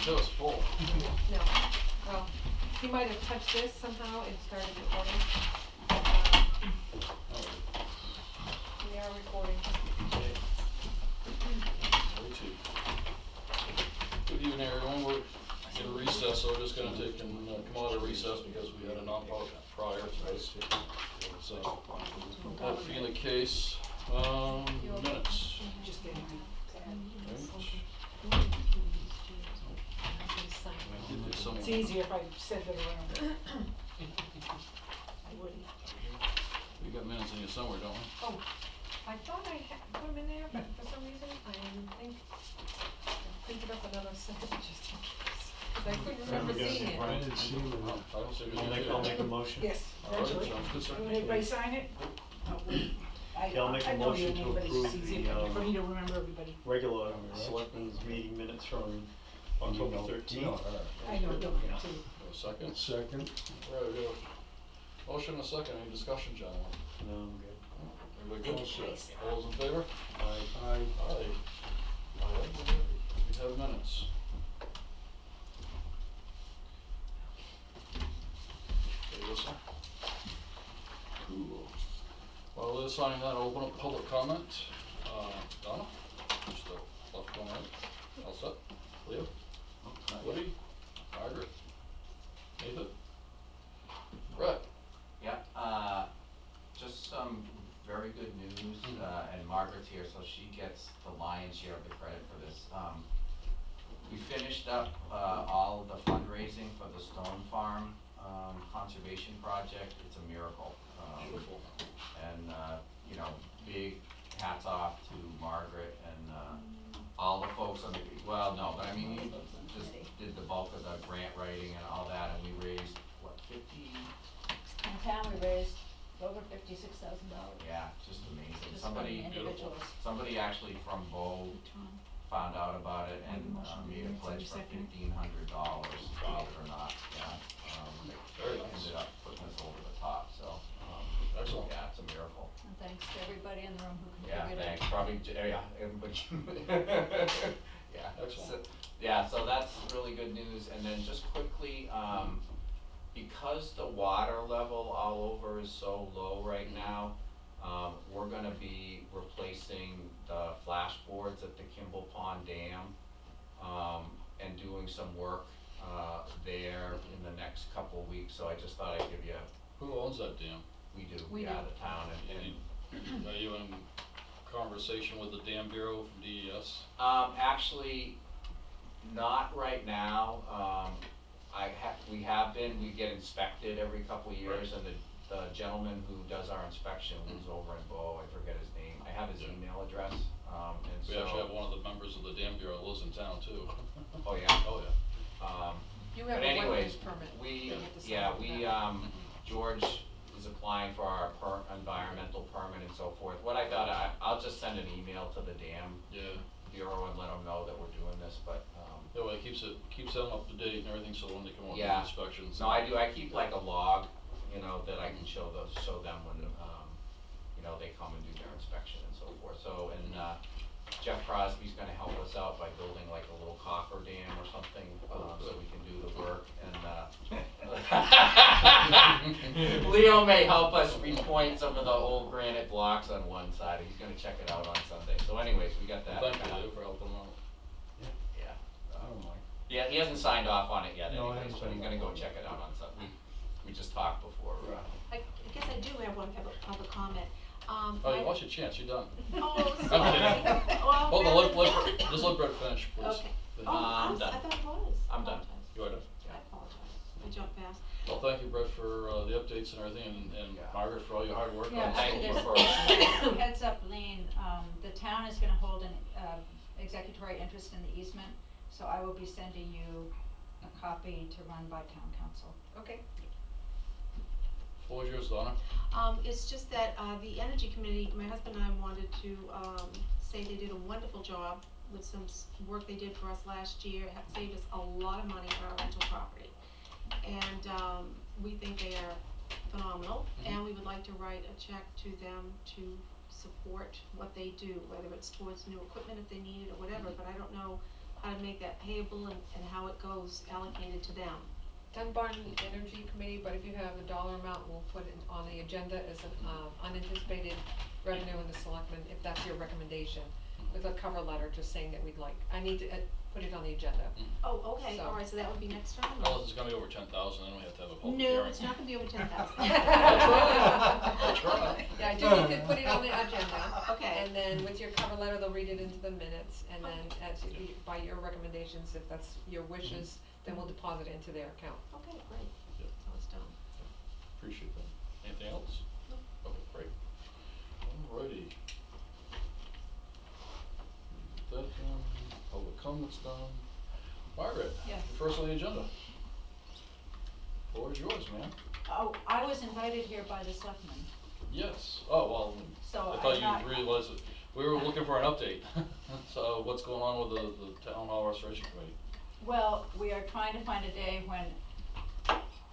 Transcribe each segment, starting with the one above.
show us full. No. Well, he might have touched this somehow and started recording. We are recording. Good evening, everyone. We're in a recess, so we're just going to take and come out of recess because we had a non-public prior to this. So, that being the case, minutes. Just getting It's easier if I said that around. I wouldn't. We got minutes in here somewhere, don't we? Oh, I thought I had put them in there, but for some reason I printed up another set just in case. Because I couldn't remember seeing it. I didn't see it. I don't see it. I'll make a motion. Yes, eventually. Sounds good, sir. Everybody sign it? Okay, I'll make a motion to approve for me to remember everybody. regular selectmen's meeting minutes from October 13th. I know, don't too. Second? Second. Right, we have a motion and a second. Any discussion, gentlemen? No, I'm good. Everybody good? All those in favor? Aye. Aye. All right, we have minutes. Okay, this one. Cool. Well, this signing that, I'll open up public comment. Donna? Just the left one, right? All set? Leo? Woody? Margaret? Nathan? Brett? Yeah, just some very good news, and Margaret's here, so she gets the lion's share of the credit for this. We finished up all of the fundraising for the Stone Farm conservation project. It's a miracle. Beautiful. And you know, big hats off to Margaret and all the folks on the, well, no, but I mean, you just did the bulk of the grant writing and all that, and we raised, what, 50? In town, we raised over $56,000. Yeah, just amazing. Just from individuals. Somebody actually from Bow found out about it and made a pledge for $1,500, believe it or not. Yeah, ended up putting us over the top. So, Excellent. yeah, it's a miracle. And thanks to everybody in the room who Yeah, contributed. thanks. Probably, yeah, everybody. Yeah, Excellent. So that's really good news. And then just quickly, because the water level all over is so low right now, we're gonna be replacing the flashboards at the Kimball Pond Dam, and doing some work there in the next couple of weeks. So I just thought I'd give you. Who owns that dam? We do. We Yeah, do. the town and Are you in conversation with the Dam Bureau from DES? Actually, not right now. We have been. We get inspected every couple of years, and the gentleman who does our inspection, who's over in Bow, I forget his name. I have his email address. And We so, actually have one of the members of the Dam Bureau lives in town too. Oh yeah. Oh yeah. You have But a anyways, wetlands permit. we, They have to sign yeah, off on we, that. George is applying for our environmental permit and so forth. What I thought, I'll just send an email to the Dam Yeah. Bureau and let them know that we're doing this, but, Yeah, well, it keeps them up to date and everything, so when they come out with Yeah. inspections. no, I do, I keep like a log, you know, that I can show them when, you know, they come and do their inspection and so forth. So, and, Jeff Crosby's gonna help us out by building like a little coffer dam or something, so we can do the work, and, Leo may help us repoint some of the old granite blocks on one side. He's gonna check it out on Sunday. So anyways, we got that. Thank you, Lou, for helping out. Yeah. I don't mind. Yeah, he hasn't signed off on it yet No, I anyways, haven't but he's signed gonna go off. check it out on Sunday. We just talked before. I guess I do have one other comment. Oh, you watch your chance, you're done. Oh, I'm sorry. kidding. Well, Hold on, rather- just let Brett finish, please. Okay. Oh, I'm I done. thought it was. I'm done. Apologize. You are done? I apologize. I jumped fast. Well, thank you, Brett, for the updates and everything, and Yeah. Margaret for all your hard work. Yeah, on Thank this. you for. Heads up, Lean, the town is gonna hold an executory interest in the easement, so I will be sending you a copy to run by town council. Okay. Floor is yours, Donna. It's just that, the energy committee, my husband and I wanted to, say they did a wonderful job with some work they did for us last year, saved us a lot of money for our rental property. And, we think they are phenomenal, and we would like to write a check to them to support what they do, whether it's towards new equipment if they need it or whatever, but I don't know how to make that payable and how it goes allocated to them. Dunbarton Energy Committee, but if you have a dollar amount, we'll put it on the agenda as an unanticipated revenue in the selectmen, if that's your recommendation, with a cover letter just saying that we'd like, I need to put it on the agenda. Oh, okay, So- alright, so that would be next time? Unless it's gonna be over 10,000, then we have to have a public hearing. No, it's not gonna be over 10,000. That's right. Yeah, I do need to put it on the agenda. Okay. And then with your cover letter, they'll read it into the minutes, and then by your recommendations, if that's your wishes, then we'll deposit it into their account. Okay, great, Yep. so it's done. Appreciate that. Anything else? No. Okay, great. Alrighty. That done, public comments done. Margaret? Yes. You're first on the agenda. Floor is yours, man. Oh, I was invited here by the selectmen, Yes. Oh, well, so I thought I'm not. you realized that we were looking for an update. So what's going on with the town hall restoration committee? Well, we are trying to find a day when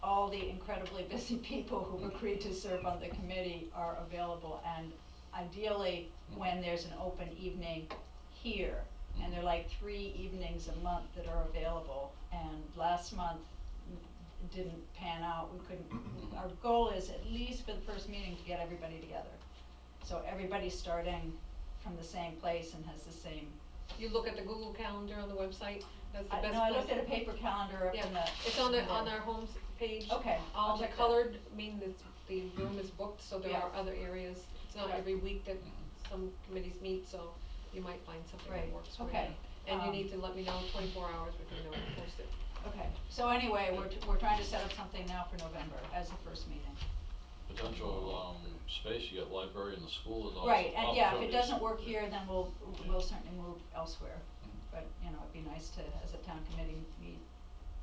all the incredibly busy people who've agreed to serve on the committee are available, and ideally, when there's an open evening here. And there are like 3 evenings a month that are available, and last month didn't pan out, we couldn't, our goal is at least for the first meeting to get everybody together. So everybody's starting from the same place and has the same. You look at the Google Calendar on the website, that's the best place. No, I looked at a paper calendar up Yeah, in the. it's on our home page. Okay, All I'll the check that. colored mean that the room is booked, so there Yeah. are other areas. It's not Right. every week that some committees meet, so you might find something that Right, works for you. okay. And you need to let me know 24 hours before you know to post it. Okay, so anyway, we're trying to set up something now for November as the first meeting. Potential, space, you got library in the school is also Right, and yeah, if it opportunities. doesn't work here, then we'll certainly move elsewhere. But, you know, it'd be nice to, as a town committee, meet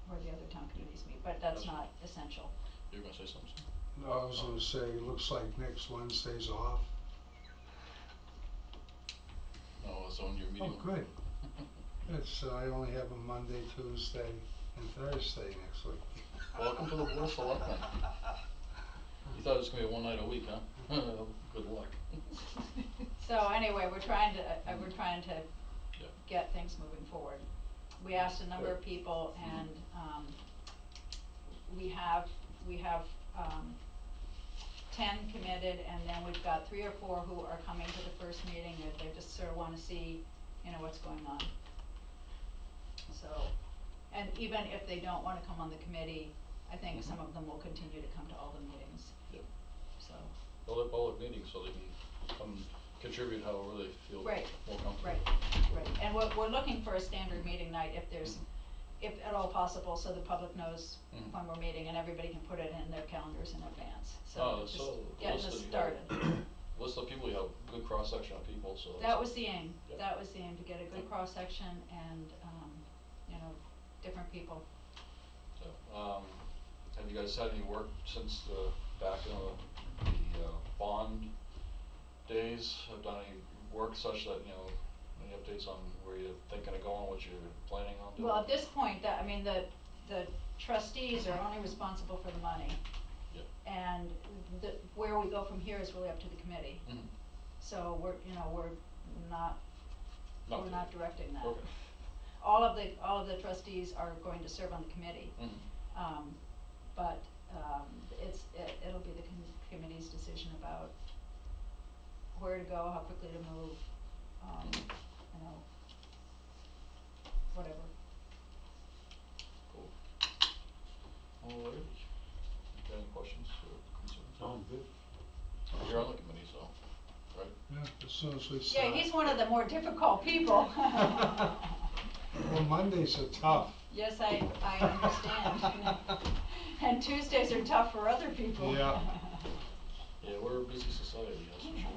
where the other town committees meet, but that's not essential. You were gonna say something? No, I was gonna say, looks like next Wednesday's off. No, it's on your Oh, meeting. good. It's, I only have a Monday, Tuesday, and Thursday next week. Welcome to the Board of Selectmen. You thought it was gonna be a one night a week, huh? Good luck. So anyway, we're trying to Yeah. get things moving forward. We asked a number of people, and, we have, 10 committed, and then we've got 3 or 4 who are coming to the first meeting, and they just sort of wanna see, you know, what's going on. So, and even if they don't wanna come on the committee, I think some of them will continue to come to all the meetings, Yep. so. Well, they're public meetings, so they can come contribute however they feel Right. more comfortable. Right, and we're looking for a standard meeting night if there's, if at all possible, so the public knows Mhm. when we're meeting and everybody can put it in their calendars in advance, Oh, so that's just so getting listed this here. started. List of people, you have good cross section of people, so. That was the aim, Yep. that was the aim, to get a good cross-section and, you know, different people. So, have you guys had any work since back in the bond days? Have done any work such that, you know, any updates on where you're thinking of going, what you're planning on doing? Well, at this point, that, I mean, the trustees are only responsible for the money. Yep. And where we go from here is really up to the committee. Mhm. So we're not Not we're not directing that. Okay. All of the trustees are going to serve on the committee. Mhm. But it'll be the committee's decision about where to go, how quickly to move, you know, whatever. Cool. Alrighty. You got any questions or concerns? No, I'm good. You're on the committee, so, right? Yeah, as soon as we start. Yeah, he's one of the more difficult people. Well, Mondays are tough. Yes, I understand. And Tuesdays are tough for other people. Yeah. Yeah, we're a busy society, that's for sure.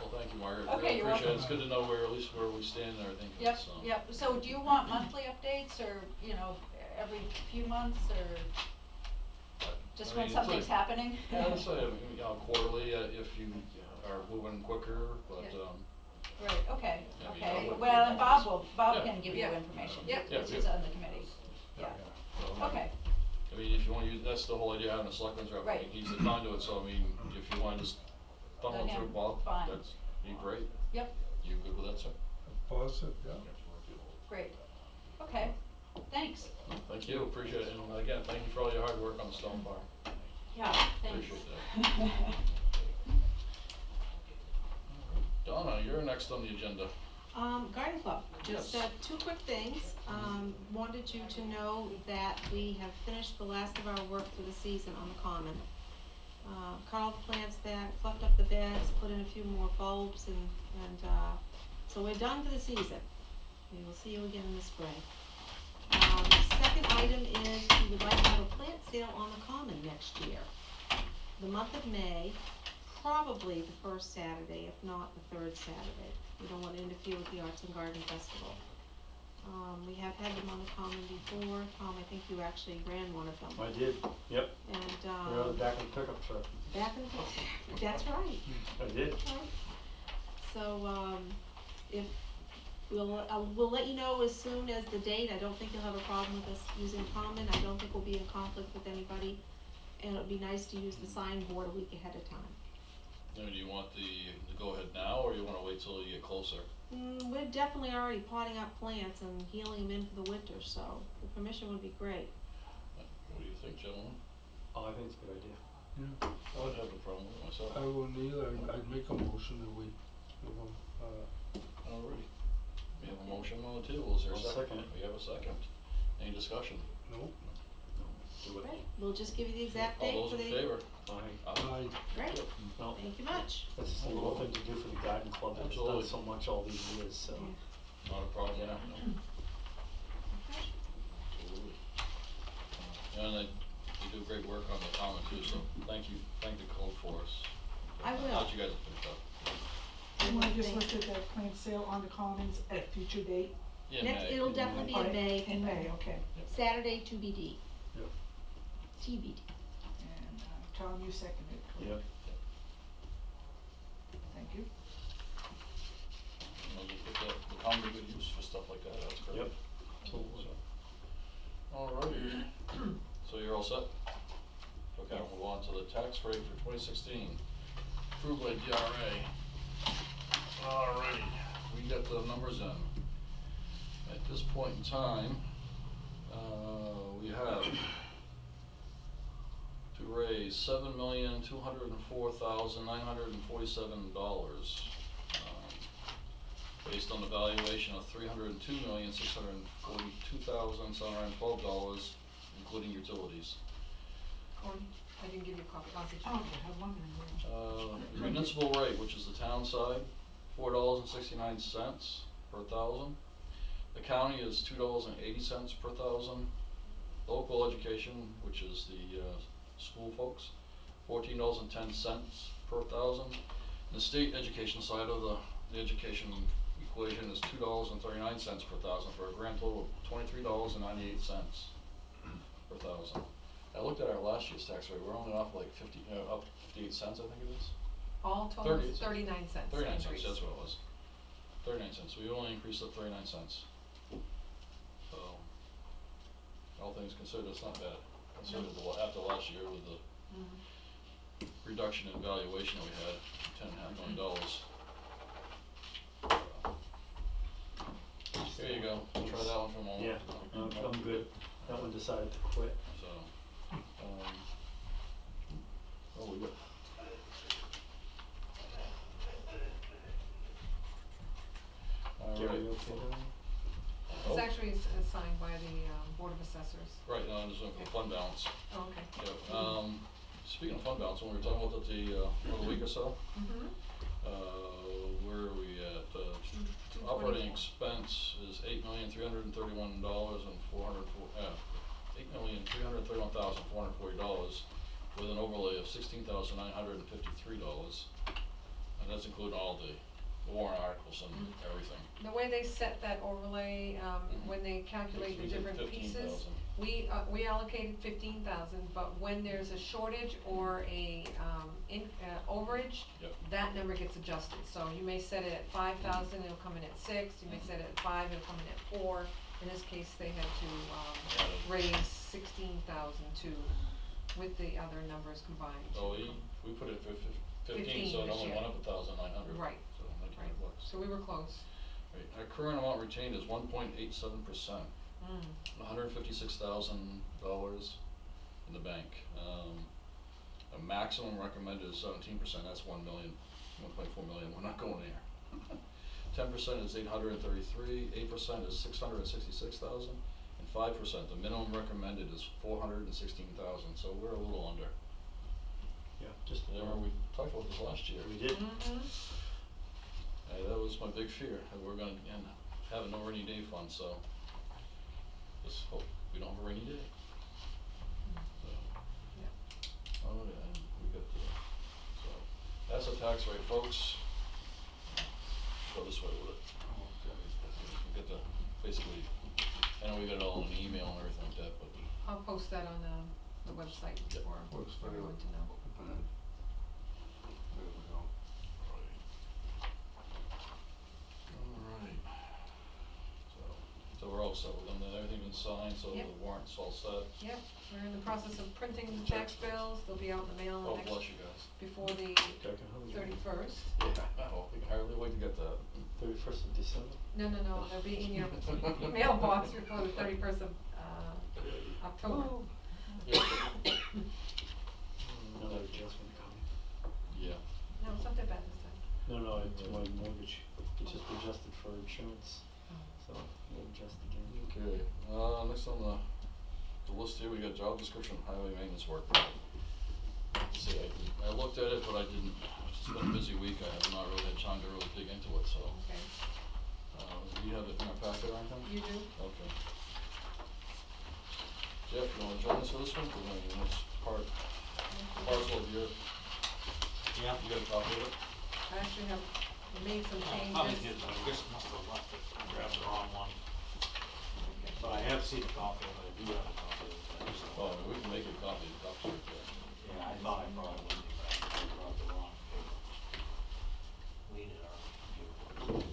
Well, thank you, Margaret. Okay, Really you're appreciate it. welcome. It's good to know where, at least where we stand and everything. Yep, so. yep. So do you want monthly updates or, you know, every few months or just I when mean, it's something's like- happening? Yeah, I'd say, you know, quarterly, if you are moving quicker, but, Yeah. Right, okay, Yeah, I mean, okay. Bob- Well, and Bob Yeah. can give you Yeah. information, Yeah. Yeah, which is on the committee. Yeah, so, okay, I mean, if you wanna use, that's the whole idea of having a selectman's rep, Right. he's the conduit, so I mean, if you wanna just funnel Let it through him, Bob, fine. that's, be great. yep, You good with that, sir? Positive, yeah. great. Thank you, appreciate it, and again, thank you for all your hard work on the stone farm. Yeah, thanks. Appreciate Donna, you're next on the agenda. Garden Club, just, Yes. 2 quick things. Wanted you to know that we have finished the last of our work for the season on the common. Cut all the plants back, fluffed up the beds, put in a few more bulbs, and so we're done for the season. We will see you again in the spring. Second item is we would like to have a plant sale on the common next year. The month of May, probably the first Saturday, if not the third Saturday. We don't want to interfere with the Arts and Garden Festival. We have had them on the common before. Tom, I think you actually ran one of them. I did, yep. And, They're on the back of the pickup truck. back in the, that's right. I did. Right. So, if, we'll let you know as soon as the date. I don't think you'll have a problem with us using common. I don't think we'll be in conflict with anybody. And it'd be nice to use the signboard a week ahead of time. Now, do you want the go ahead now, or you wanna wait till you get closer? We're definitely already potting up plants and healing them in for the winter, so the permission would be great. What do you think, gentlemen? Oh, I think it's a good idea. Yeah, I wouldn't have a problem with it myself. I wouldn't either, I'd make a motion that we, Alrighty. We have a motion on the table, is there a I'll second? second it. We have a second. Any discussion? no, Do it. Great, we'll just give you the exact date All for those the. in favor? Aye. Great, No, thank you much. that's just a little thing to do for the garden club, that's done Absolutely. so much all these years, so. Yeah. Not a problem, Yeah. no. Absolutely. And they do great work on the common too, so thank the code for us. I will. Glad you guys have picked up. You wanna just list it that plant sale on the commons at a future date? Yeah, Next, May. it'll definitely be in May. In May, okay. Saturday TBD. Yep. TBD. And, Tom, you seconded, correct? Yep. Thank you. We'll just put the common to good use for stuff like that, that's great. Yep. Absolutely. Alrighty, so you're all set? Okay, I'll move on to the tax rate for 2016, approved by DRA. Alrighty, we got the numbers in. At this point in time, we have to raise $7,204,947, based on the valuation of $302,642,712, including utilities. Gordon, I didn't give you a copy, I'll get you. Oh, I have one in there. The municipal rate, which is the town side, $4.69 per thousand. The county is $2.80 per thousand. Local education, which is the school folks, $14.10 per thousand. The state education side of the education equation is $2.39 per thousand, for a grand total of $23.98 per thousand. I looked at our last year's tax rate, we're only off like up 58 cents, I think it is. All total, 38 cents. 39 cents 39 cents, increase. that's what it was. 39 cents, we only increased it 39 cents. So, all things considered, it's not bad, considered after last year with the reduction in valuation that we had, $10.5 million. Here you go, try that one for a moment. Yeah, I'm good. That one decided to quit. So, oh, we got. Gary, Alright. you okay there? It's Oh, actually assigned by the Board of Assessors. right, now I'm just looking for fund balance. Oh, okay. Yep, speaking of fund balance, when we were talking about that about a week or so, Mm-hmm. where are we at? Operating expense is $8,331,440, with an overlay of $16,953, and that's including all the warrant articles and everything. The way they set that overlay, when they calculate the We did different pieces, 15,000. we allocated 15,000, but when there's a shortage or a, overage, Yep. that number gets adjusted. So you may set it at 5,000, it'll come in at 6, you may set it at 5, it'll come in at 4. In this case, they had to, raise 16,000 with the other numbers combined. So we put it for 15, so it this only year. went up 1,900. Right. So $1,900. So we were close. Right, our current amount retained is 1.87%. $156,000 in the bank. A maximum recommended is 17%, that's 1 million, 1.4 million, we're not going there. 10% is 833, 8% is 666,000, and 5%, the minimum recommended is 416,000, so we're a little under. Yeah, just. Remember, we talked about this last year. We did. Hey, that was my big fear, that we're gonna, again, have no rainy day fund, so just hope we don't have a rainy day. So, oh, yeah, and we got the, so, that's a tax rate, folks. Go this way with it. We get the, basically, I know we got it all in an email and everything like that, but. I'll post that on the website Yep. for Works very everyone well. to know. Open it. There we go. Alright. So we're all set with them, then everything's been signed, so Yep. the warrant's all set. Yep, we're in the process of printing the tax bills, they'll be out in the mail Oh, next, bless you guys. before the Jack, how was your- 31st. Yeah, oh, I can hardly wait to get that. 31st of December? No, they'll be in your mailbox before the 31st of October. Another adjustment coming. Yeah. No, it's not that bad this time. No, it's my mortgage. It just adjusted for insurance, so we'll adjust again. Okay, next on the list here, we got job description, highway maintenance work. See, I looked at it, but I didn't, it's been a busy week, I have not really had time to really dig into it, so. Okay, Do you have it in our packet or anything? you do? Okay. Jeff, you wanna join us for this one? Cause I mean, it's parcel of your, Yeah. you got a copy of it? I actually have made some Probably changes. did, I just must have left it, I grabbed the wrong one, Okay. but I have seen a copy of it, I do have a copy of it, so. Oh, I mean, we can make a copy right there. Yeah, I thought I brought it with me, but I brought the wrong paper. Lean it on the computer.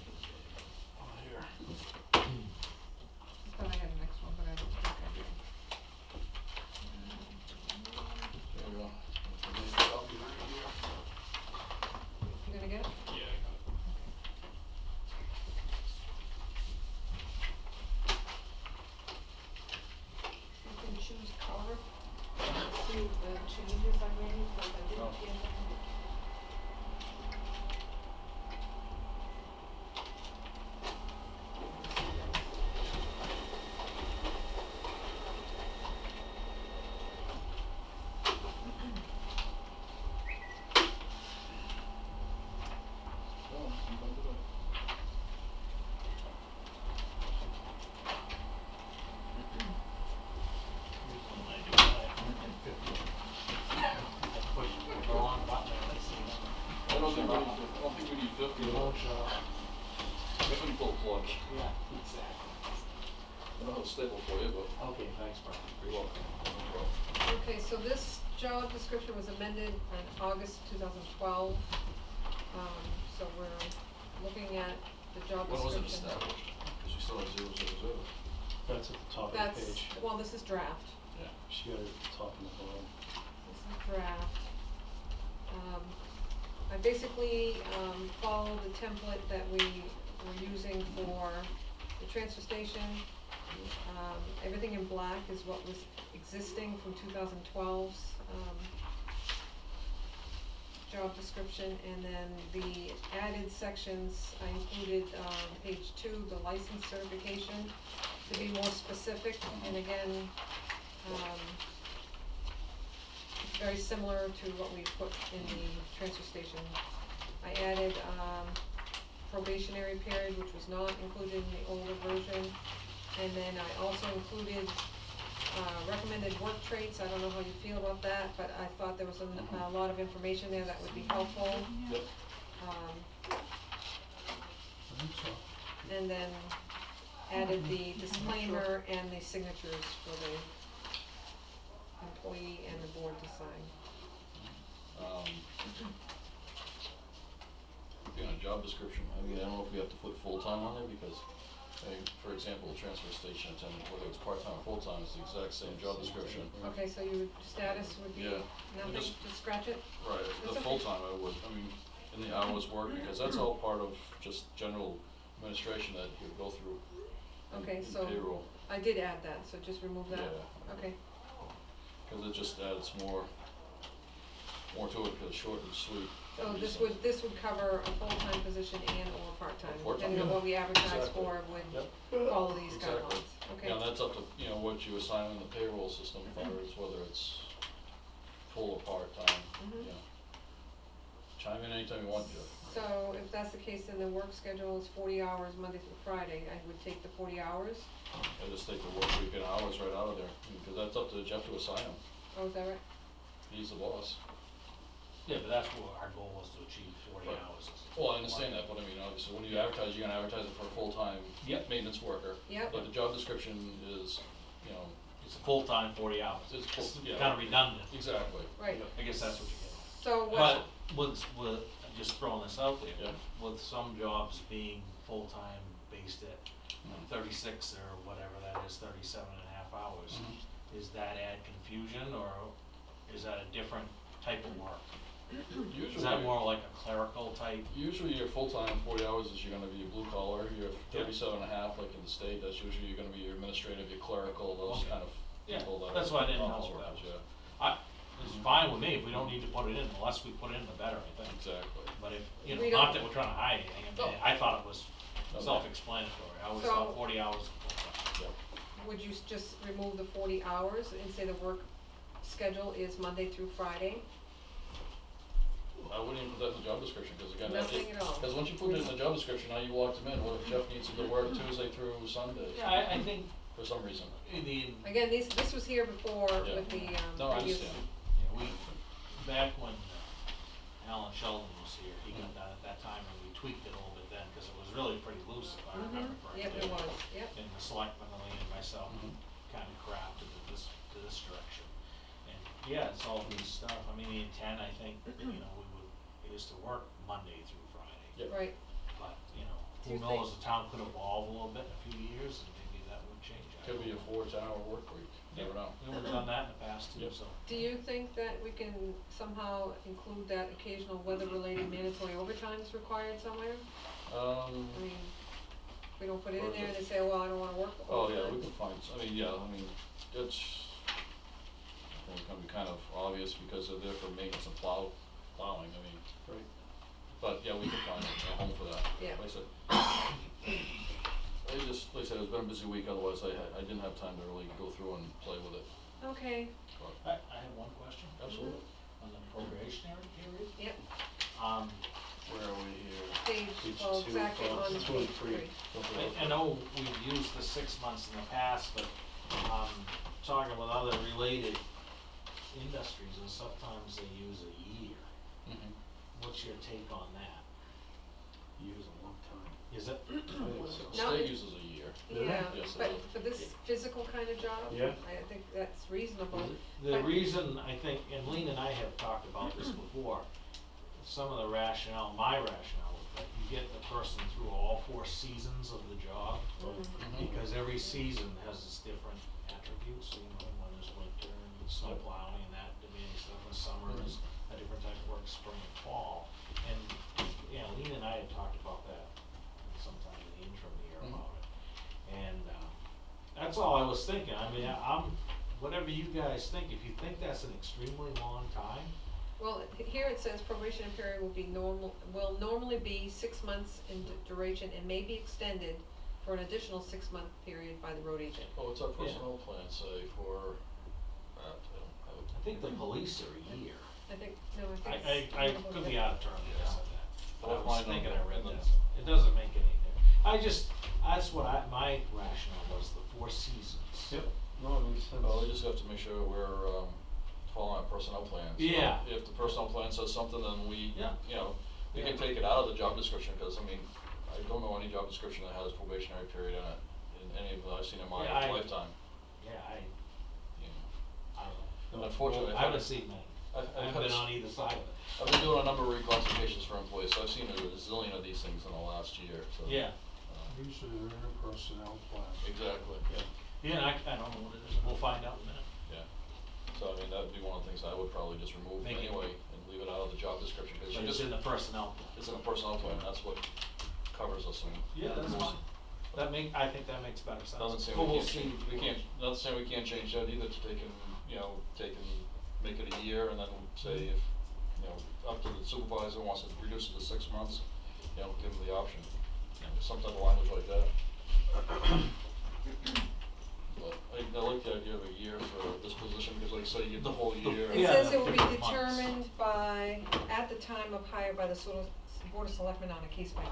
Oh, here. I thought I had an next one, but I don't think I do. There we go. Make a copy right here. You gonna get it? Yeah, I got it. You can choose color, see the changes I made, like I didn't Oh. get them. Oh, I'm done today. Usually when I do that, I push the wrong button, and let's see. I don't think we need 50. It won't show up. Definitely pull plug. Yeah, exactly. I don't know how to staple for you, but Okay, thanks, Brian. you're welcome. No problem. Okay, so this job description was amended in August 2012. So we're looking at the job When was it description. established? Cause we still have 000. That's at the top of the That's, page. well, this is draft. Yeah. She got it at the top and the bottom. This is draft. I basically, followed the template that we were using for the transfer station. Everything in black is what was existing from 2012's, job description, and then the added sections, I included, page 2, the license certification, to be more specific, and again, very similar to what we put in the transfer station. I added, probationary period, which was not included in the older version, and then I also included, recommended work traits. I don't know how you feel about that, but I thought there was a lot of information there that would be helpful. Yep. I think so. And then added the disclaimer and the signatures for the employee and the board to sign. Being a job description, I mean, I don't know if we have to put full-time on there because, I mean, for example, transfer station attendant, whether it's part-time or full-time, it's the exact same job description. Okay, so your status would be Yeah, nothing, just- just scratch it? Right, That's the okay. full-time I would, I mean, in the hours worked, because that's all part of just general administration that you go through in Okay, so payroll. I did add that, so just remove that, Yeah. okay. Cause it just adds more to it, cause it's short and sweet. So this would cover a full-time position and or part-time, Part-time, depending on yeah. what we advertise Exactly. for would Yep. follow these Exactly. guidelines, okay? Yeah, and that's up to, what you assign in the payroll system, as far as whether it's full or part-time, Mhm. Chime in anytime you want, Jeff. So if that's the case, then the work schedule is 40 hours Monday through Friday, I would take the 40 hours, I just take the work week and hours right out of there, because that's up to Jeff to assign them. oh, is that right? He's the boss. Yeah, but that's what our goal was, to achieve 40 Right. hours. Well, I understand that, but I mean, obviously, when you advertise, you're gonna advertise it for a full-time Yep. maintenance worker. Yep. But the job description is, It's a full-time 40 hours. It's full- yeah. Kind of redundant. exactly. Right, I guess that's what you're getting. so what, But with, just throwing this out there, Yeah. with some jobs being full-time based at 36 or whatever that is, 37 and a half hours, is that add confusion, or is that a different type of work? Is that more like a clerical type? Usually your full-time 40 hours is you're gonna be a blue collar, your 37 and a half, like in the state, that's usually you're gonna be your administrative, your clerical, those Okay. kind of Yeah, people that. that's why I didn't know office what that workers, was. It's fine with me if we don't need to put it in, the less we put in, the better, I think. Exactly. But if, We not don't- that we're trying to hide anything, I mean, No. I thought it was No. self-explanatory, I always So- thought 40 hours was full-time. Yep. would you just remove the 40 hours and say the work schedule is Monday through Friday? I wouldn't even put that in the job description, cause again, Nothing at all. cause once you put it in the job description, now you walked him in, what if Jeff needs to work Tuesday through Sunday? Yeah, I think For some reason. Again, this was here before Yeah. with the, No, I previous. understand. back when Alan Sheldon was here, he got done at that time, and we tweaked it a little bit then, cause it was really pretty loose, if I remember correctly. Yep, it was, yep. And the selectmen, Lee and myself, Mhm. kind of crafted it to this direction. And, yeah, it's all good stuff, I mean, the intent, I think, is to work Monday through Friday. Yep. Right, But, Do who you knows, think- the town could evolve a little bit in a few years, and maybe that would change. I Could don't be a know. 4-10 hour work week, never know. We've done that in the past too, Yep. so. do you think that we can somehow include that occasional weather-related mandatory overtime is required somewhere? I mean, we don't put it in there and they say, well, I don't wanna work Oh, overtime. yeah, we can find, it's, I think gonna be kind of obvious because they're there for maintenance and plowing, Right. but yeah, we can find a home for that. Yeah. Like I said, like I said, it's been a busy week, otherwise I didn't have time to really go through and play with it, Okay, but I have one question. absolutely. On the probationary period, yep, Where are we here? page, Page well, 2, exactly on two and three. I know we've used the 6 months in the past, but, talking with other related industries, and sometimes they use a year. Mhm. What's your take on that? Use a long time. Is it? I think so. No. State uses a year. yeah, Yes, but it is. for this physical kind of job, Yeah. I think that's reasonable. The But- reason, I think, and Lean and I have talked about this before, some of the rationale, my rationale, is that you get the person through all 4 seasons of the job, Mhm. because every season has its different attributes, when there's winter and snow Yep. plowing and that demanding stuff, and summer is a different type of work, spring and fall. And, Lean and I had talked about that sometime in the interim year Mhm. about it. And, that's all I was thinking, I mean, whatever you guys think, if you think that's an extremely long time, Well, here it says probationary period will normally be 6 months in duration and may be extended for an additional 6-month period by the road agent. Oh, what's our personnel plan say for that? I don't have it. I think the police are a year. I think it's. I could be out of turn when I said that, but I Well, was mine thinking don't- I read that, it doesn't make any difference. That's what my rationale was, the 4 seasons. Yep, no, it makes sense. Well, we just have to make sure we're, following our personnel plan. So Yeah. if the personnel plan says something, then we, Yeah. we can Yeah. take it out of the job description, cause I don't know any job description that has probationary period in it, in any of that I've seen in my Yeah, I- lifetime, Yeah, I don't And know. unfortunately, I haven't seen many, I've I haven't been on either side of it. I've been doing a number of reclassifications for employees, so I've seen a zillion of these things in the last year, so. Yeah, Usually they're in a personnel plan. Exactly, and I don't know what it is, we'll find out in a minute. yeah. So that'd be one of the things I would probably just remove Make it- anyway and leave it out of the job description, cause But you it's just, in the personnel plan. it's in a personnel plan, that's what covers us and. Yeah, that's fine. I think that makes better sense. Doesn't say But we we'll can't see. change, we can't, not saying we can't change that either, to make it a year, and then say if, up to the supervisor wants to reduce it to 6 months, give them the option. Some type of language like that. But I like the idea of a year for this position, because like, say you get the whole year. It Yeah, says the it will be 50 months. determined by, at the time of hire by the Board of Selectmen on a case by case.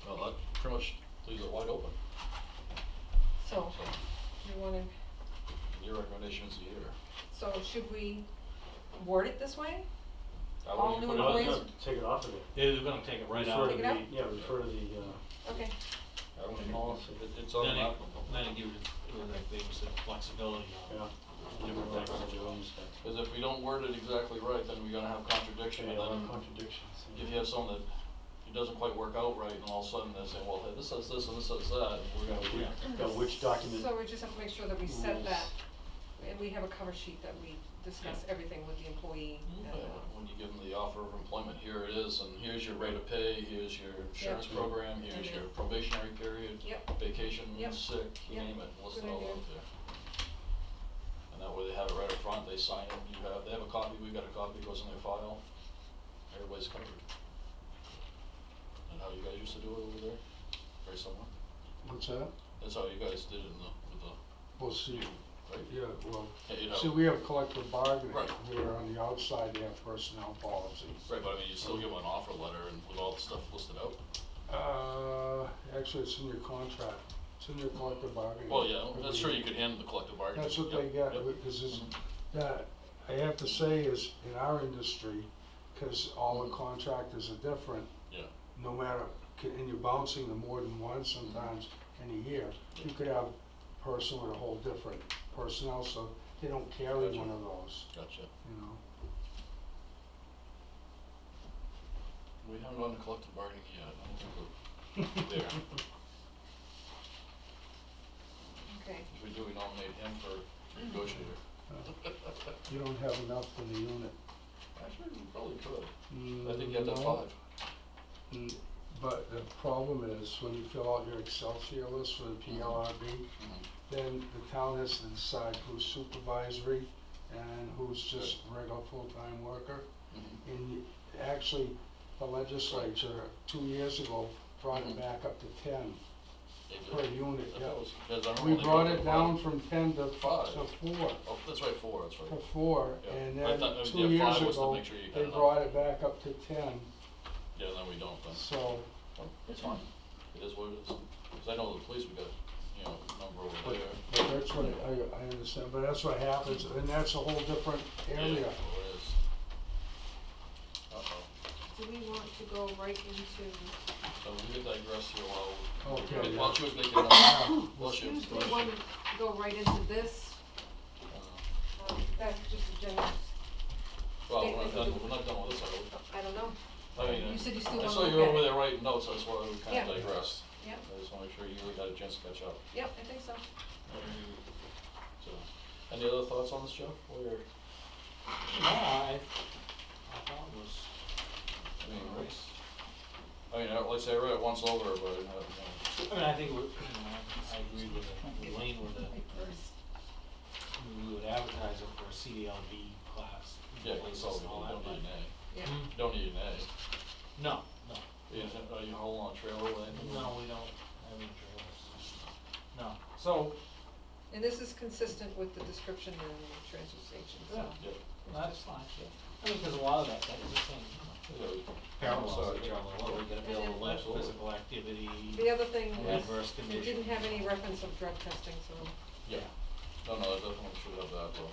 Well, that pretty much leaves it wide open. So, So, you wanna, your recommendation is a year. so should we word it this way? I All wouldn't new put it No, on employees? no, take it off of it. Yeah, they're gonna take it right Refer out. to Take it out? the, yeah, refer to the, Okay, I wouldn't, policy. it's Then automatic. it gives it, like they said, flexibility on Yeah. different Like things. what you own stuff. Because if we don't word it exactly right, then we're gonna have contradiction, Yeah, and a lot then of contradictions. if you have someone that it doesn't quite work out right, and all of a sudden they say, well, hey, this says this and this says that, and we're gonna, Yeah. Yeah, which document? so we just have to make sure that we set Rules. that, and we have a cover sheet that we discuss everything with the employee and, when you give them the offer of employment, here it is, and here's your rate of pay, here's your insurance Yep. program, here's your probationary period, Yep. vacation, Yep. sick, you Yep. name it, list it Good all idea. out there. And that way they have it right up front, they sign it, they have a copy, we've got a copy, goes in their file, everybody's covered. And how you guys used to do it over there, very similar, What's that? that's how you guys did it with the, Well, see, right? yeah, well, Yeah, see, we have collective bargaining, Right. where on the outside they have personnel policy. Right, but I mean, you still give them an offer letter and with all the stuff listed out. Actually, it's in your contract, it's in your collective bargaining. Well, yeah, that's true, agreement. you could hand the collective bargaining. That's what they Yep, get, yep. because it's, that, I have to say is, in our industry, cause all the contractors are different, Yeah, no matter, and you're bouncing them more than once sometimes in a year, you could have a person with a whole different personnel, so they don't carry Gotcha. one of those, gotcha. you know? We haven't gone to collective bargaining yet, I don't think we're there. okay. If we do, we nominate him for negotiator. You don't have enough for the unit. Actually, we probably could. I think you have to have No. 5. But the problem is, when you fill out your Excelsior list for the PLRB, then the town has to decide who's supervisory and who's just regular full-time worker. And actually, the legislature, 2 years ago, brought it back up to 10 per unit, yeah. We brought it down from 10 to 5. 4. Oh, that's right, 4, that's To right. 4, Yeah. and I then thought, 2 yeah, years 5 was to ago, make sure you had they enough. brought it back up to 10, Yeah, then we don't then. so. Oh, that's fine. It is what it is. 'Cause I know the police, we got, a number over But, there. but that's what, I understand, but that's what happens, and that's a whole different Yeah, area. it is. Uh-oh. Do we want to go right into, So we could digress here while, Okay, while yeah. she was making notes. While she was, do we want to go right into this? That's just a general, well, we're not done with this, are we? I don't know. I mean, You said you still I wanna saw look you at over it. there writing notes, that's why we Yeah. kinda digressed. Yep. I just wanna make sure you had a chance to catch up. Yep, I think so. So, any other thoughts on this, Jeff? Or your, No, I thought it was, I mean, it's, like I say, I read it once over, but, I think I agree with Elaine with the, we would advertise it for a CDLB class. yeah, cause places you and all that, don't but- need an A. Yeah. You don't need an A. No, no, Are you hauling on a trailer or anything? no, we don't have any trailers. No, so, And this is consistent with the description in the transfer station, so. yeah, Yeah. that's fine, yeah. I mean, cause a lot of that is the same, Yeah. parallels Sorry. each other, what we gotta be able to lift, Absolutely. physical activity. The other thing Adverse was, it condition. didn't have any reference of drug testing, so. Yeah. No, I definitely should have that though.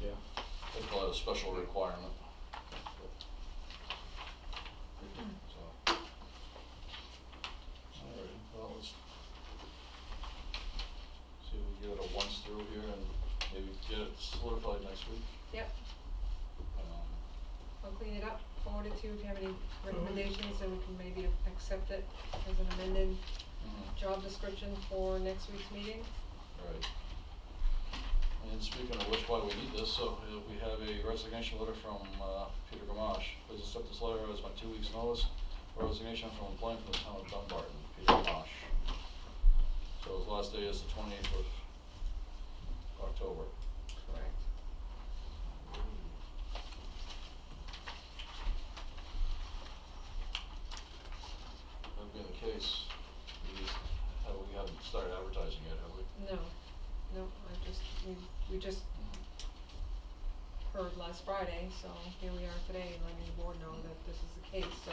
Yeah. They call it a special requirement. So. Alright, well, let's see if we get it a once through here and maybe get it solidified next week. Yep, Um, I'll clean it up, forward it to you if you have any recommendations, and we can maybe accept it as an amended job description for next week's meeting. Right. And speaking of which, why we need this, so we have a resignation letter from Peter Gamache. Please accept this letter as my 2 weeks' notice for resignation from employment for the town of Dunbarton, Peter Gamache. So his last day is the 28th of October. Correct. That being the case, we haven't started advertising yet, have we? No, we just heard last Friday, so here we are today, letting the board know that this is the case, so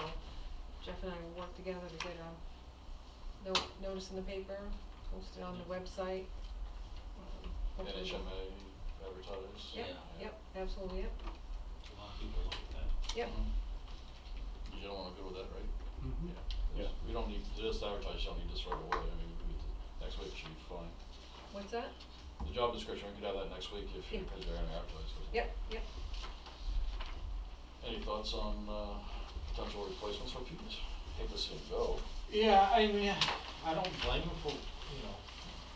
Jeff and I will work together to get a notice in the paper, post it on the website. Hopefully we'll- NHMA advertise. Yep, Yeah. yep, absolutely, yep, A lot of people look at that. yep. You don't wanna go with that, right? Mhm. Yeah. Yeah. We don't need to just advertise, you don't need this right away, I mean, next week should be fine. What's that? The job description, we could have that next week if Yeah. because they're gonna advertise it. Yep, yep. Any thoughts on, potential replacements for Pete? Hate to see him go. Yeah, I mean, I don't blame him for,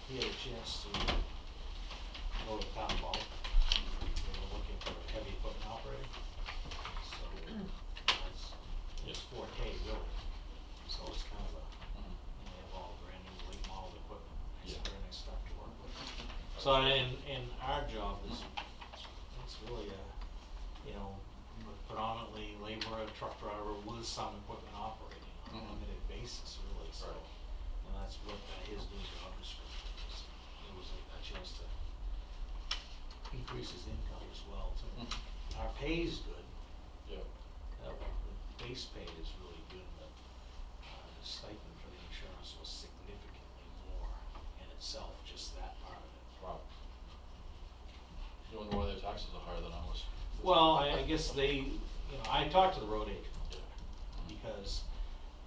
he had a chance to go to town hall. They were looking for a heavy equipment operator. So, it's 4K really, so it's kind of they have all brand new late model equipment, very nice stuff to work with. So, and our job is, it's really predominantly laborer, truck driver with some equipment operating on a limited basis really, so. Right. And that's what his new job description was. It was a chance to increase his income as well too. Our pay's good. Yeah. The base pay is really good, but the stipend for the insurance was significantly more in itself, just that part of it. Wow. You wonder why their taxes are higher than ours? Well, I guess I talked to the road agent, because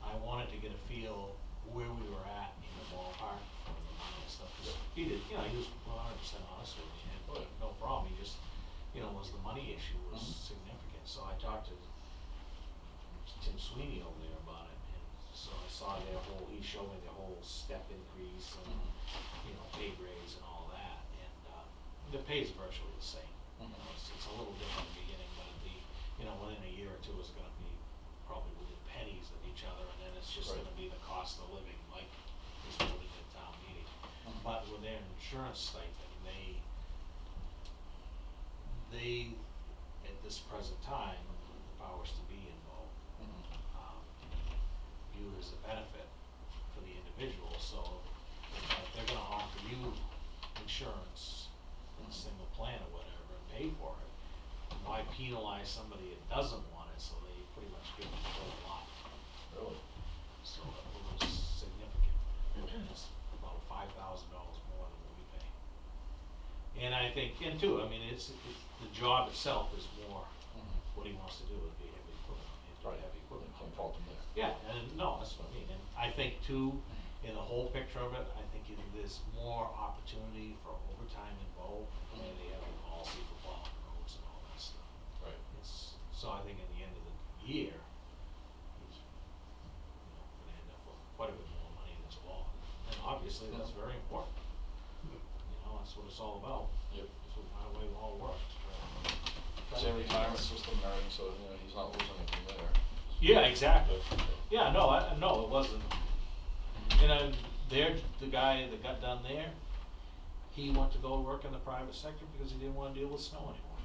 I wanted to get a feel where we were at in the ballpark for the money and stuff, 'cause he did, he was 100% honest with me, and no problem, he just, was the money issue was significant, so I talked to Tim Sweeney over there about it, and so I saw he showed me the whole step increase and, pay grades and all that, and, the pay's virtually the same. It's a little different in the beginning, but within a year or two, it's gonna be probably within pennies of each other, and then it's just Right. gonna be the cost of living, like is voted at town meeting. But with their insurance stipend, they, at this present time, the powers to be involved, view it as a benefit for the individual, so if they're gonna offer you insurance in a single plan or whatever and pay for it, why penalize somebody that doesn't want it, so they pretty much give them the whole lot. Really? So it was significant. It's about $5,000 more than what we pay. And I think, and too, it's the job itself is more what he wants to do with the heavy equipment. Heavy equipment. Can't fault them there. Yeah, and no, that's what I mean, and I think too, in the whole picture of it, I think there's more opportunity for overtime involved, and they have a policy for plowing roads and all that stuff. Right. So I think in the end of the year, he's, gonna end up with quite a bit more money in his wallet, and obviously that's very important. That's what it's all about. Yep. That's what my way all works. Same retirement system and everything, so, he's not losing anything there. Yeah, exactly. Yeah, no, no, it wasn't. The guy that got done there, he went to go work in the private sector because he didn't wanna deal with snow anymore.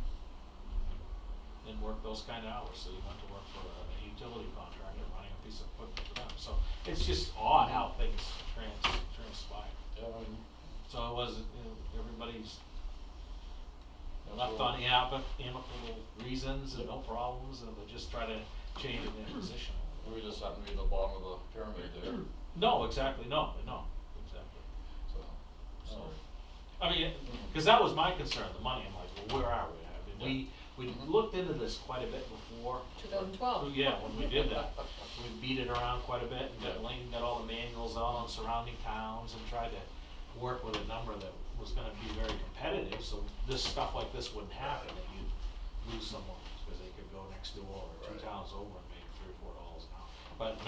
Didn't work those kind of hours, so he went to work for a utility contractor running a piece of equipment for them. So it's just odd how things transpire. Yeah, So it wasn't, everybody's left absolutely. on amicable reasons and no problems, and they just try to change their position. We just happen to be at the bottom of the pyramid there, No, exactly, no, exactly. so. Cause that was my concern, the money, I'm like, well, where are we? We looked into this quite a bit before. 2012. Yeah, when we did that, we beat it around quite a bit, and got all the manuals out on surrounding towns, and tried to work with a number that was gonna be very competitive, so stuff like this wouldn't happen if you lose someone, because they could go next door or two Right. towns over and make $3 or $4 an hour. But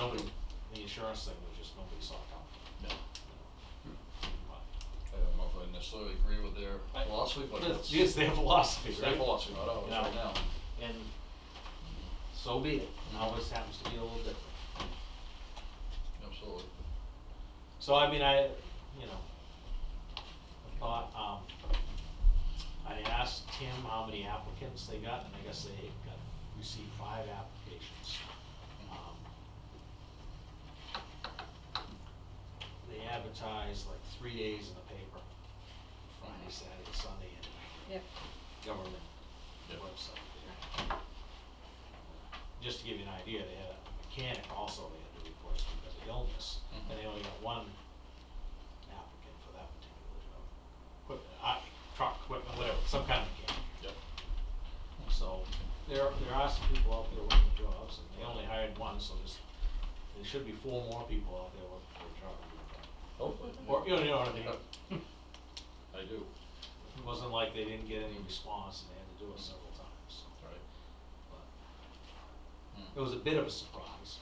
the insurance thing was just, nobody saw it coming. Yeah. But I don't know if I necessarily agree with their philosophy, but it's. it's their philosophy, It's right? their philosophy, not ours, Yeah. right now. And so be it. Now this happens to be a little different. Absolutely. So you know, a thought, I asked Tim how many applicants they got, and I guess they received 5 applications. They advertised like 3 days in the paper, Friday, Saturday, Sunday, and Yep. government website there. Just to give you an idea, they had a mechanic also they had to report because of illness, and they only got 1 applicant for that particular job. Truck equipment, whatever, some kind of mechanic. Yep. So there are some people out there working jobs, and they only hired 1, so there should be 4 more people out there looking for a job. Hopefully. Or, you know what I mean? I do. It wasn't like they didn't get any response and they had to do it several times, so. Right. But it was a bit of a surprise,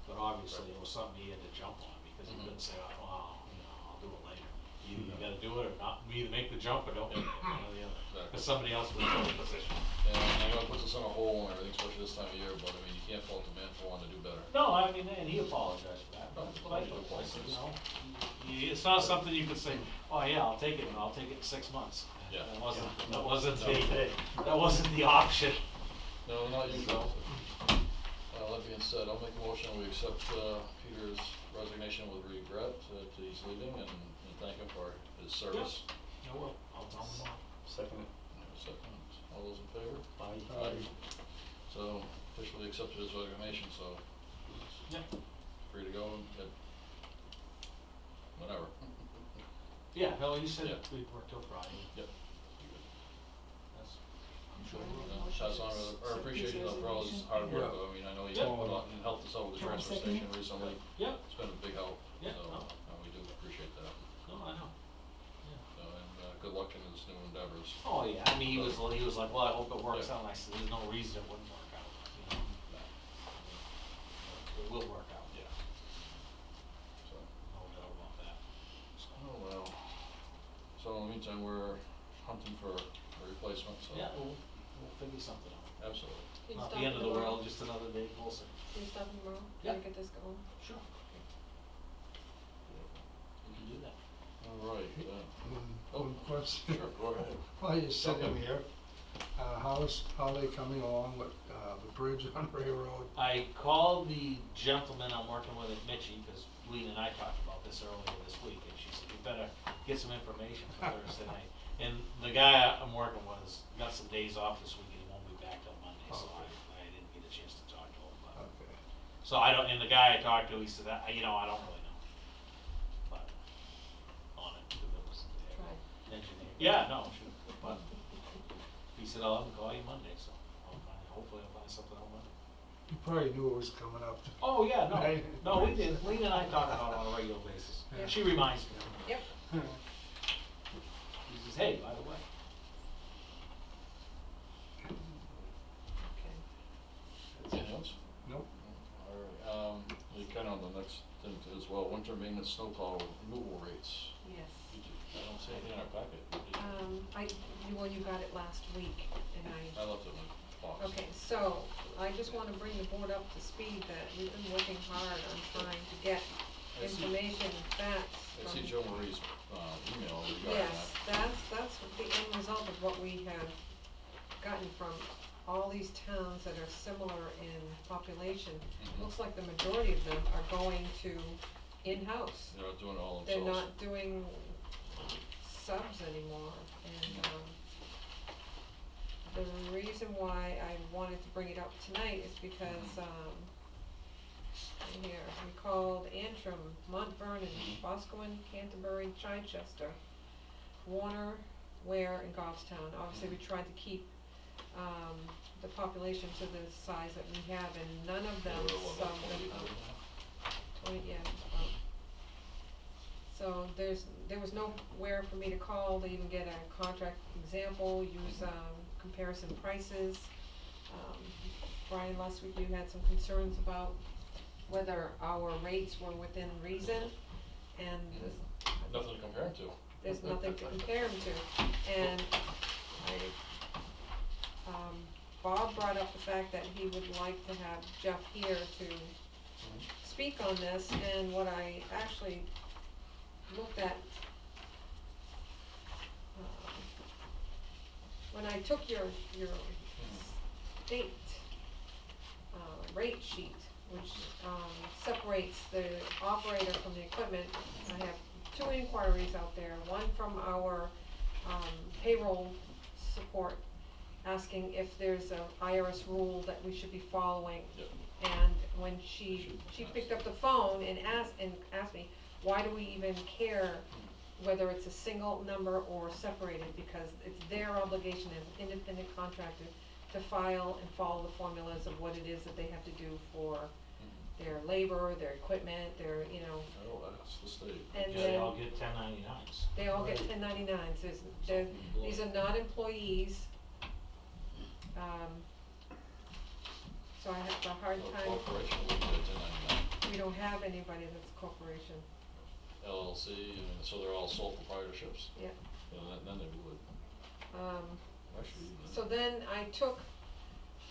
but obviously it was something he had to jump on because he couldn't say, oh, you know, I'll do it later. You either gotta do it or not, we either make the jump or don't make it, one or the other. Exactly. Because somebody else was in the position. And I know it puts us in a hole and everything, especially this time of year, but I mean, you can't fault the man for wanting to do better. No, I mean, and he apologized for that, No, that's what I he told him. I said, you apologized. know, it's not something you could say, oh yeah, I'll take it, and I'll take it in 6 months. Yeah. That wasn't No. that wasn't the option. No, not you, So- That being said, I'll make a motion, we accept, Peter's resignation with regret, that he's leaving and thank him for his service. I will, I'll tell him tomorrow. Second it. Second, all those in favor? Aye. So officially accepted his resignation, so Yeah. free to go whenever. Yeah, no, you said Yeah. we'd work till Friday. Yep. That's, I'm sure. Pass on our appreciation for all his hard work, though. I mean, I know he's Yeah. put on and helped us out with the Can I transfer second station it? recently. Yeah. It's been a big help, Yeah, so, no. we do appreciate that. No, I know. So, and, good luck in his new endeavors. Oh, yeah, I mean, he was like, well, I hope it works Yeah. out, and I said, there's no reason it wouldn't work out, you know? It will work out, Yeah. So, no doubt about that. oh well. So in the meantime, we're hunting for a replacement, so. Yeah, we'll figure something out. Absolutely. Can you Not stop the end of the tomorrow? world, just another day closer. Can you stop tomorrow? Yeah. Can we get this going? Sure. We can do that. All right, One question. sure, go ahead. While you're sitting here, how are they coming along with, the bridge on Ray Road? I called the gentleman I'm working with at Mitchie, because Lean and I talked about this earlier this week, and she said, you better get some information for Thursday night. And the guy I'm working with has got some days off this week, and he won't be back till Monday, so Okay. I didn't get a chance to talk to him, but. Okay. So I don't, and the guy I talked to, he said, I don't really know. But, on it, because it was Try. the engineer. Yeah, no, sure, but, he said, I'll have him call you Monday, so hopefully I'll find something on Monday. You probably knew it was coming up. Oh, yeah, Right. no, we did, Lean and I talk about it on a regular basis. Yeah. She reminds me. Yep. He says, hey, by the way. Okay. Anything else? Nope. All right, we kind of on the next thing as well, winter maintenance snowplow removal rates. Yes. I don't see anything in our packet. Well, you got it last week, and I left it in the box. Okay, so, I just wanna bring the board up to speed that we've been working hard on trying to get I see- information and facts I from. see Joe Marie's, email regarding Yes, that. that's the end result of what we have gotten from all these towns that are similar in population. Mhm. Looks like the majority of them are going to in-house. They're not doing it all They're themselves. not doing subs anymore, and, the reason why I wanted to bring it up tonight is because, in here, we called Antrim, Mount Vernon, Boscawen, Canterbury, Chichester, Warner, Ware, and Goffstown. Obviously, we tried to keep, the population to the size that we have, and none of them We're, what, about subbed 20 them up. now? 20, yeah, so there was nowhere for me to call to even get a contract example, use, comparison prices. Brian, last week you had some concerns about whether our rates were within reason, and Nothing to compare 'em to. there's nothing to compare them to. And Bob brought up the fact that he would like to have Jeff here to speak on this, and what I actually looked at took your state, rate sheet, which, separates the operator from the equipment. I have two inquiries out there, one from our, payroll support, asking if there's a IRS rule that we should be following. Yep. And when she picked up the phone and asked me, why do we even care whether it's a single number or separated, because it's their obligation as an independent contractor to file and follow the formulas of what it is that they have to do for their labor, their equipment, their, you know, Oh, that's the state. and Yeah, they then all get 1099s. they all get 1099s. These are not employees. So I have a hard Well, time, corporation would get 1099. we don't have anybody that's a corporation. LLC, and so they're all sole proprietorships. Yeah. You know, then they would, actually, even. So then I took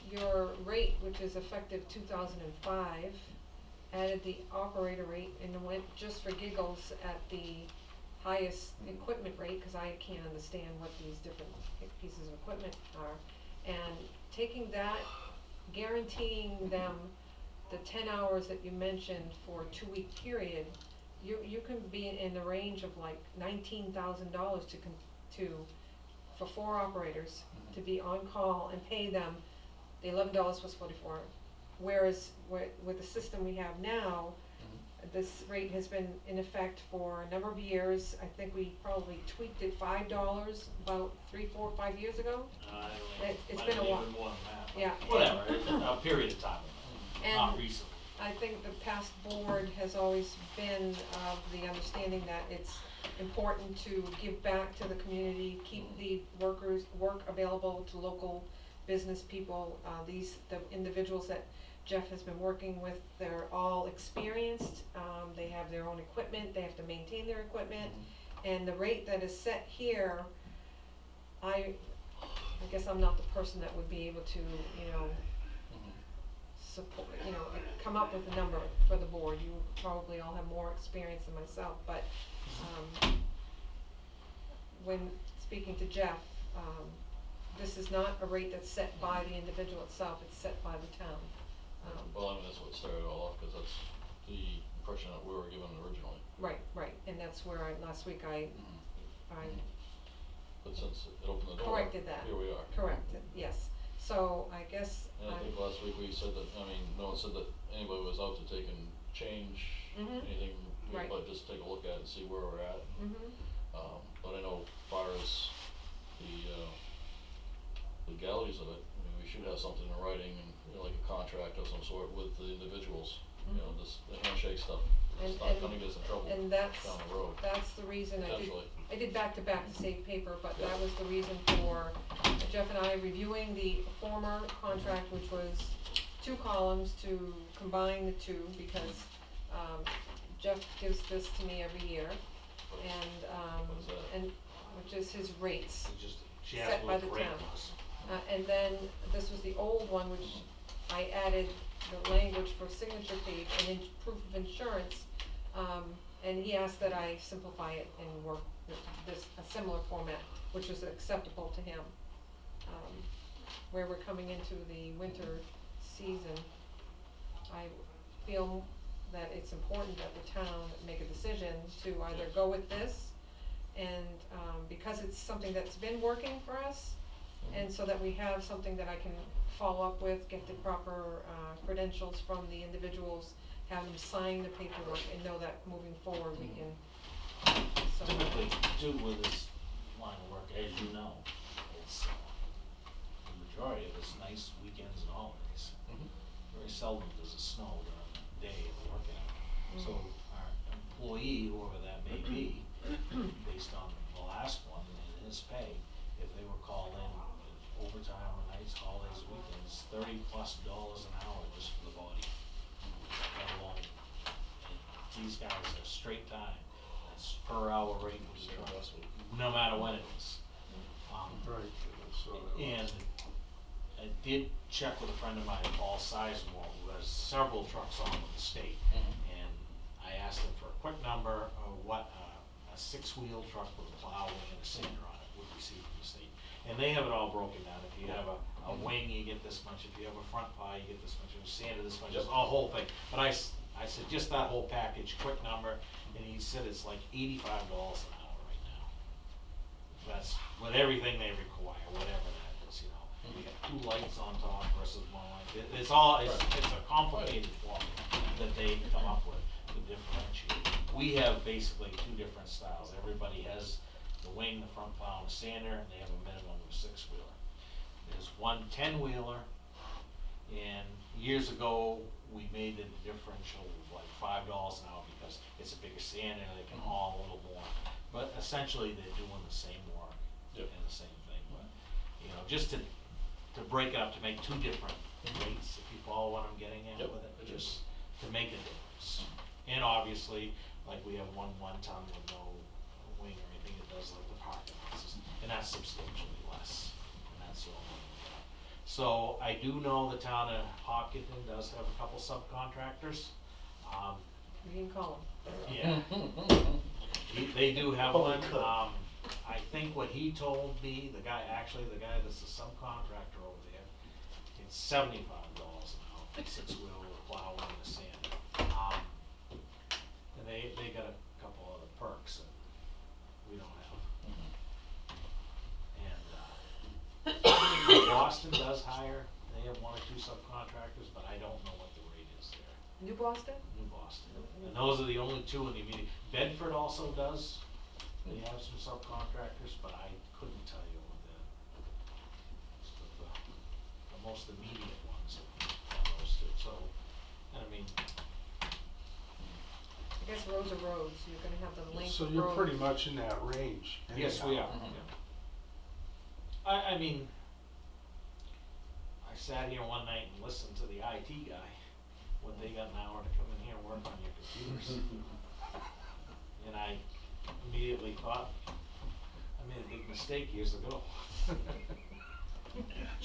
your rate, which is effective 2005, added the operator rate, and went just for giggles at the highest equipment rate, cause I can't understand what these different pieces of equipment are. And taking that, guaranteeing them the 10 hours that you mentioned for a 2-week period, you can be in the range of like $19,000 for 4 operators to be on call and pay them the $11 plus 44. Whereas with the system we have now, this rate has been in effect for a number of years. I think we probably tweaked it $5 about 3, 4, 5 years ago. It's Might been a have while. even more than that, but Yeah. whatever, a period of time, not And recently. I think the past board has always been of the understanding that it's important to give back to the community, keep the work available to local business people. The individuals that Jeff has been working with, they're all experienced, they have their own equipment, they have to maintain their equipment, and the rate that is set here, I guess I'm not the person that would be able to, you know, support, you know, come up with a number for the board. You probably all have more experience than myself, but, when speaking to Jeff, this is not a rate that's set by the individual itself, it's set by the town. Well, I mean, that's what started it all off, cause that's the impression that we were given originally. Right, and that's where last week I But since it opened the door, corrected that. here we are. Corrected, yes. So I guess And I think last week we said that, I mean, no one said that anybody was out to take and change anything, Right. but just take a look at it and see where we're at. But I know as far as the legalities of it, I mean, we should have something in writing and, you know, like a contract of some sort with the individuals. You know, this, the handshake stuff, it's not gonna get us in trouble and that's down the road, that's the reason potentially. I did back to back to save paper, but Yeah. that was the reason for Jeff and I reviewing the former contract, which was 2 columns, to combine the 2, because Jeff gives this to me every year, and What is that? and which is his rates. It's just, she Set asked by what the the rate town. was. And then this was the old one, which I added the language for signature page and proof of insurance. And he asked that I simplify it and work with a similar format, which was acceptable to him. Where we're coming into the winter season, I feel that it's important that the town make a decision to either go with this, and because it's something that's been working for us, and so that we have something that I can follow up with, get the proper credentials from the individuals, have them sign the paperwork, and know that moving forward we can, so. Typically, too, with this line of work, as you know, it's, the majority of it's nice weekends and holidays. Very seldom does it snow during the day of the working hour. So our employee, whoever that may be, based on the last one and his pay, if they were called in overtime or nights, holidays, weekends, $30+ an hour just for the body, let alone. And these guys are straight time, it's per hour rate, which is no matter when it is. Right, so. And I did check with a friend of mine, Paul Sizemore, who has several trucks on with the state. And I asked him for a quick number of what a 6-wheel truck with a plow and a sander on it would receive from the state. And they have it all broken down, if you have a wing, you get this much, if you have a front pie, you get this much, if you sanded this much, just a whole thing. But I said, just that whole package, quick number, and he said it's like $85 an hour right now. That's with everything they require, whatever that is, you know. You got 2 lights on top versus 1 light, it's a complicated formula that they come up with to differentiate. We have basically 2 different styles, everybody has the wing, the front plow, and the sander, and they have a minimum of a 6-wheeler. There's one 10-wheeler, and years ago, we made the differential like $5 an hour because it's a bigger sander, they can haul a little more. But essentially, they're doing the same work and the same thing. But, you know, just to break it up, to make 2 different rates, if you follow what I'm getting at with it, just to make a difference. And obviously, like we have one ton with no wing or anything, it does like the parking lots, and that's substantially less, and that's the only one we have. So I do know the town of Hopkinton does have a couple subcontractors, You can call them. yeah. They do have one, I think what he told me, the guy that's the subcontractor over there, it's $75 an hour for 6-wheel with a plow and a sander. And they got a couple other perks that we don't have. And, Boston does hire, they have 1 or 2 subcontractors, but I don't know what the rate is there. New Boston? New Boston. And those are the only 2 in the immediate. Bedford also does. They have some subcontractors, but I couldn't tell you what the most immediate ones are those 2. So, I mean, I guess roads are roads, you're gonna have the length So of you're roads. pretty much in that range. yes, we are. anyhow. Yeah. I mean, I sat here one night and listened to the IT guy, what they got an hour to come in here and work on your computers. And I immediately thought, I made a big mistake years ago.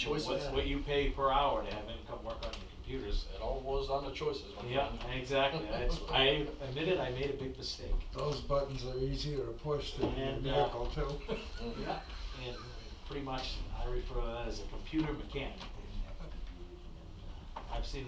What's what you pay per hour to have him come work on your computers? It all was on the choices, my Yeah, friend. exactly. I admitted I made a big mistake. Those buttons are easier to push than your And, vehicle too. Yeah, and pretty much I refer to that as a computer mechanic. And, I've seen